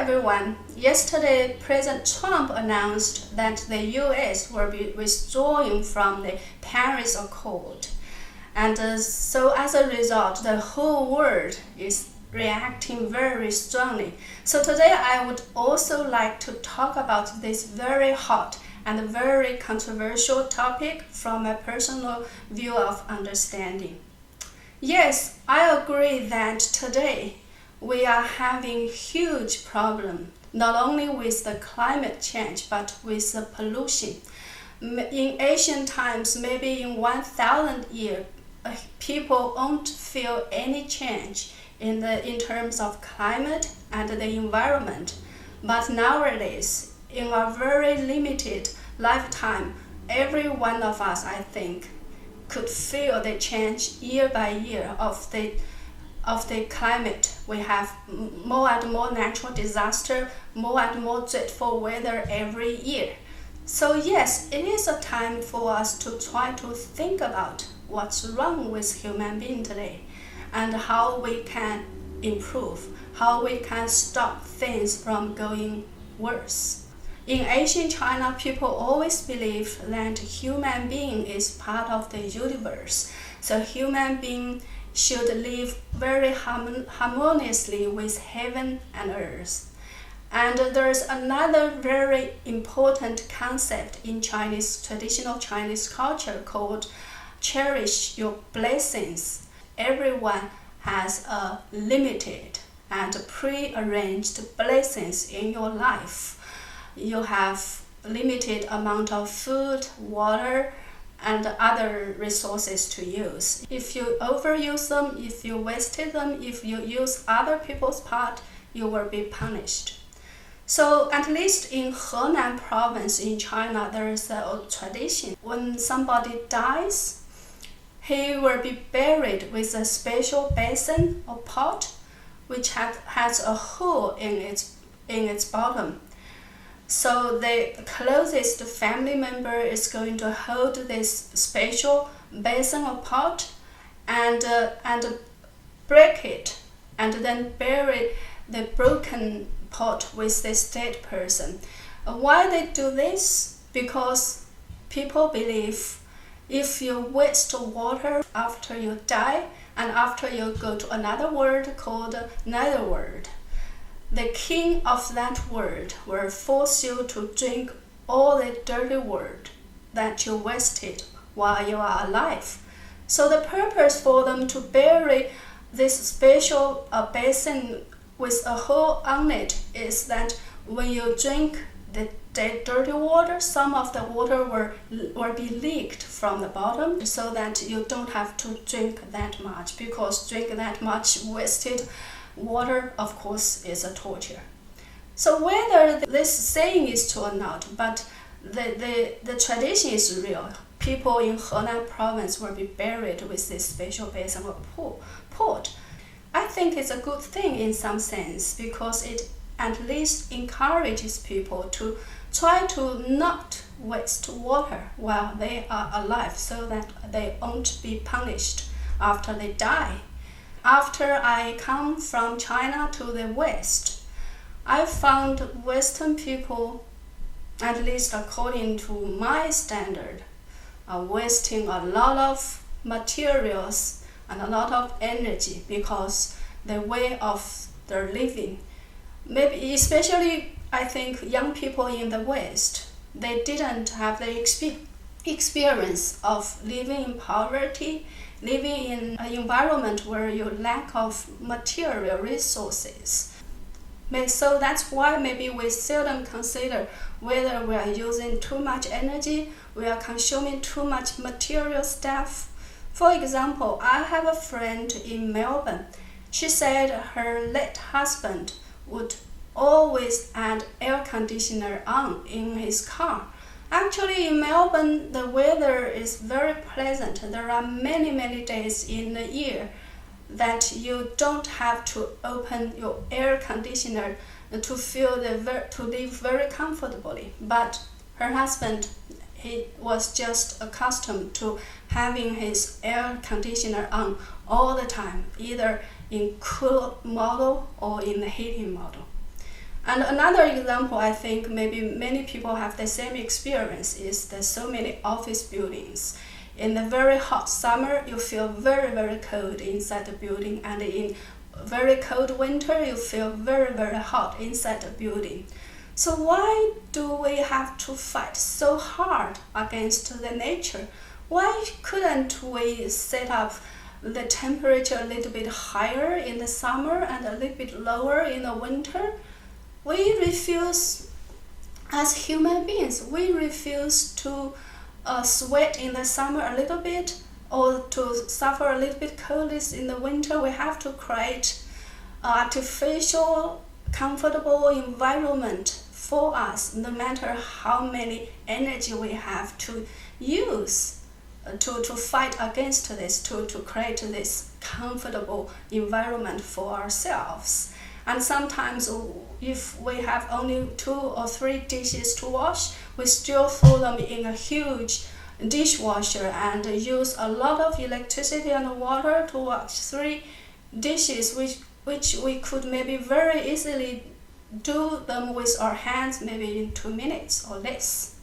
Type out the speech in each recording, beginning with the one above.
everyone. Yesterday, President Trump announced that the US will be withdrawing from the Paris Accord. So as a result, the whole world is reacting very strongly. So today I would also like to talk about this very hot and very controversial topic from a personal view of understanding. Yes, I agree that today we are having huge problem, not only with the climate change, but with the pollution. In ancient times, maybe in 1,000 years, people won't feel any change in terms of climate and the environment. But nowadays, in a very limited lifetime, every one of us, I think, could feel the change year by year of the climate. We have more and more natural disaster, more and more dreadful weather every year. So yes, it is a time for us to try to think about what's wrong with human being today and how we can improve, how we can stop things from going worse. In ancient China, people always believe that human being is part of the universe. So human being should live very harmoniously with heaven and earth. And there's another very important concept in traditional Chinese culture called cherish your blessings. Everyone has a limited and pre-arranged blessings in your life. You have limited amount of food, water, and other resources to use. If you overuse them, if you wasted them, if you use other people's part, you will be punished. So at least in Henan province in China, there is a tradition. When somebody dies, he will be buried with a special basin or pot which has a hole in its bottom. So the closest family member is going to hold this special basin or pot and break it and then bury the broken pot with this dead person. Why they do this? Because people believe if you waste water after you die and after you go to another world called netherworld, the king of that world will force you to drink all the dirty water that you wasted while you are alive. So the purpose for them to bury this special basin with a hole on it is that when you drink the dirty water, some of the water will be leaked from the bottom so that you don't have to drink that much, because drink that much wasted water, of course, is a torture. So whether this saying is true or not, but the tradition is real. People in Henan province will be buried with this special basin or pot. I think it's a good thing in some sense, because it at least encourages people to try to not waste water while they are alive, so that they won't be punished after they die. After I come from China to the West, I found Western people, at least according to my standard, are wasting a lot of materials and a lot of energy because the way of their living, maybe especially I think young people in the West, they didn't have the experience of living in poverty, living in an environment where you lack of material resources. So that's why maybe we seldom consider whether we are using too much energy, we are consuming too much material stuff. For example, I have a friend in Melbourne. She said her late husband would always add air conditioner on in his car. Actually, in Melbourne, the weather is very pleasant. There are many days in the year that you don't have to open your air conditioner to live very comfortably. But her husband, he was just accustomed to having his air conditioner on all the time, either in cool model or in the heating model. And another example, I think maybe many people have the same experience, is there's so many office buildings. In the very hot summer, you feel very, very cold inside the building, and in very cold winter, you feel very, very hot inside the building. So why do we have to fight so hard against the nature? Why couldn't we set up the temperature a little bit higher in the summer and a little bit lower in the winter? We refuse, as human beings, we refuse to sweat in the summer a little bit, or to suffer a little bit coldness in the winter. We have to create artificial, comfortable environment for us, no matter how many energy we have to use to fight against this, to create this comfortable environment for ourselves. And sometimes if we have only 2 or 3 dishes to wash, we still throw them in a huge dishwasher and use a lot of electricity and water to wash 3 dishes, which we could maybe very easily do them with our hands, maybe in 2 minutes or less.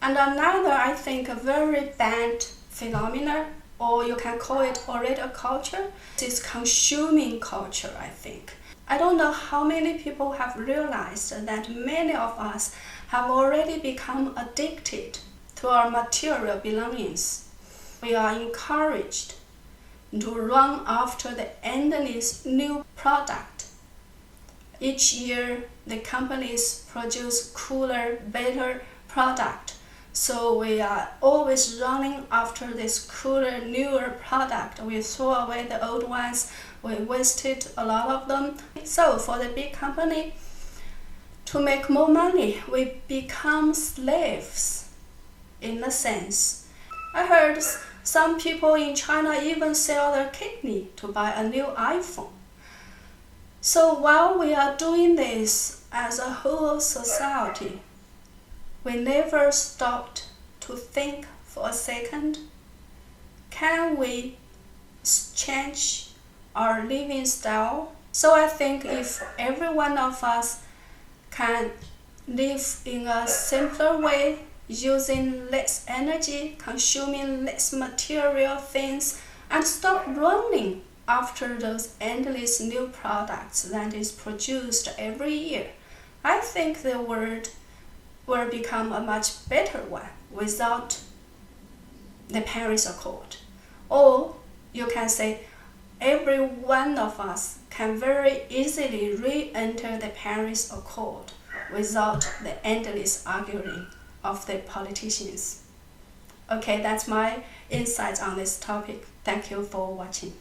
And another, I think, a very bad phenomenon, or you can call it already a culture, is consuming culture, I think. I don't know how many people have realized that many of us have already become addicted to our material belongings. We are encouraged to run after the endless new product. Each year, the companies produce cooler, better product. So we are always running after this cooler, newer product. We throw away the old ones. We wasted a lot of them. So for the big company, to make more money, we become slaves in a sense. I heard some people in China even sell their kidney to buy a new iPhone. So while we are doing this as a whole society, we never stopped to think for a second, can we change our living style? So I think if every one of us can live in a simpler way, using less energy, consuming less material things, and stop running after those endless new products that is produced every year, I think the world will become a much better one without the Paris Accord. Or you can say every one of us can very easily re-enter the Paris Accord without the endless arguing of the politicians. Okay, that's my insights on this topic. Thank you for watching.